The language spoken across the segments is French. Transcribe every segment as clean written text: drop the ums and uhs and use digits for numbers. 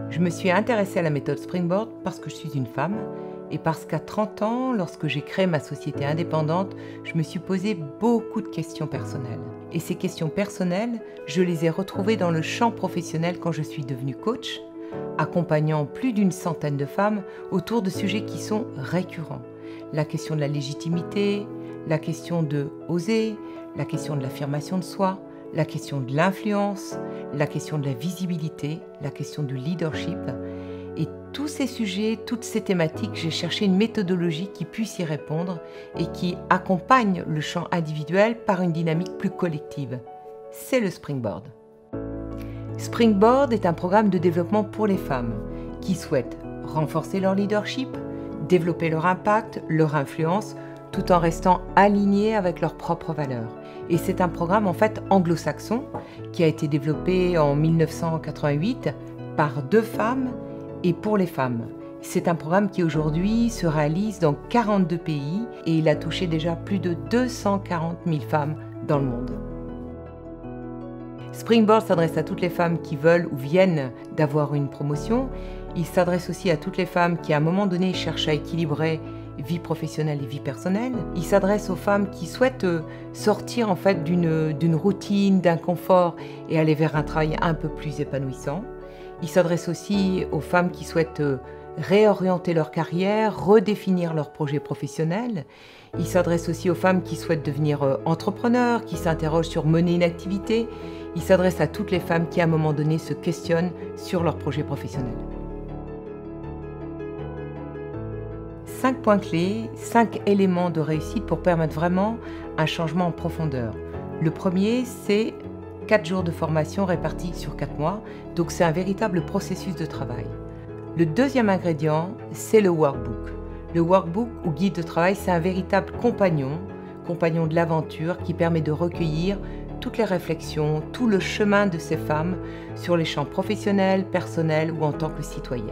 Je me suis intéressée à la méthode Springboard parce que je suis une femme et parce qu'à 30 ans, lorsque j'ai créé ma société indépendante, je me suis posé beaucoup de questions personnelles. Et ces questions personnelles, je les ai retrouvées dans le champ professionnel quand je suis devenue coach, accompagnant plus d'une centaine de femmes autour de sujets qui sont récurrents. La question de la légitimité, la question de oser, la question de l'affirmation de soi, la question de l'influence, la question de la visibilité, la question du leadership. Et tous ces sujets, toutes ces thématiques, j'ai cherché une méthodologie qui puisse y répondre et qui accompagne le champ individuel par une dynamique plus collective. C'est le Springboard. Springboard est un programme de développement pour les femmes qui souhaitent renforcer leur leadership, développer leur impact, leur influence, tout en restant alignés avec leurs propres valeurs. Et c'est un programme en fait anglo-saxon qui a été développé en 1988 par 2 femmes et pour les femmes. C'est un programme qui aujourd'hui se réalise dans 42 pays et il a touché déjà plus de 240 000 femmes dans le monde. Springboard s'adresse à toutes les femmes qui veulent ou viennent d'avoir une promotion. Il s'adresse aussi à toutes les femmes qui à un moment donné cherchent à équilibrer vie professionnelle et vie personnelle. Il s'adresse aux femmes qui souhaitent sortir en fait d'une routine, d'un confort et aller vers un travail un peu plus épanouissant. Il s'adresse aussi aux femmes qui souhaitent réorienter leur carrière, redéfinir leur projet professionnel. Il s'adresse aussi aux femmes qui souhaitent devenir entrepreneurs, qui s'interrogent sur mener une activité. Il s'adresse à toutes les femmes qui à un moment donné se questionnent sur leur projet professionnel. 5 points clés, 5 éléments de réussite pour permettre vraiment un changement en profondeur. Le premier, c'est 4 jours de formation répartis sur 4 mois, donc c'est un véritable processus de travail. Le deuxième ingrédient, c'est le workbook. Le workbook ou guide de travail, c'est un véritable compagnon de l'aventure qui permet de recueillir toutes les réflexions, tout le chemin de ces femmes sur les champs professionnels, personnels ou en tant que citoyennes.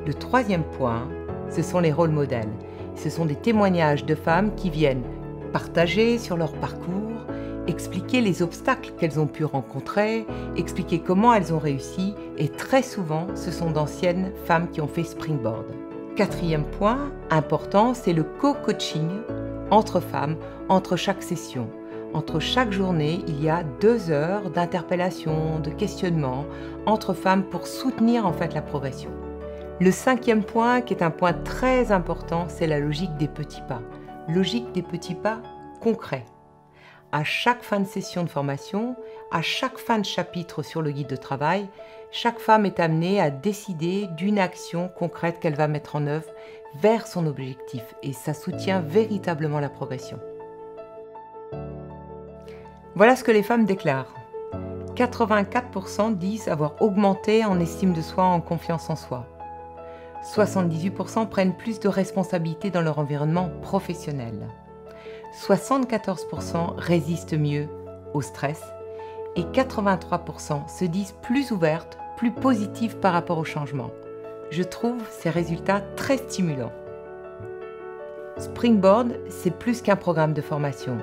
Le troisième point, ce sont les rôles modèles. Ce sont des témoignages de femmes qui viennent partager sur leur parcours, expliquer les obstacles qu'elles ont pu rencontrer, expliquer comment elles ont réussi et très souvent, ce sont d'anciennes femmes qui ont fait Springboard. Quatrième point important, c'est le co-coaching entre femmes, entre chaque session. Entre chaque journée, il y a 2 heures d'interpellation, de questionnement entre femmes pour soutenir en fait la progression. Le 5e point, qui est un point très important, c'est la logique des petits pas. Logique des petits pas concrets. À chaque fin de session de formation, à chaque fin de chapitre sur le guide de travail, chaque femme est amenée à décider d'une action concrète qu'elle va mettre en œuvre vers son objectif et ça soutient véritablement la progression. Voilà ce que les femmes déclarent. 84% disent avoir augmenté en estime de soi, en confiance en soi. 78% prennent plus de responsabilités dans leur environnement professionnel. 74% résistent mieux au stress et 83% se disent plus ouvertes, plus positives par rapport au changement. Je trouve ces résultats très stimulants. Springboard, c'est plus qu'un programme de formation.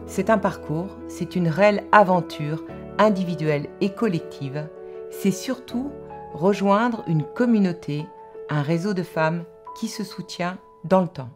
C'est un parcours, c'est une réelle aventure individuelle et collective. C'est surtout rejoindre une communauté, un réseau de femmes qui se soutient dans le temps.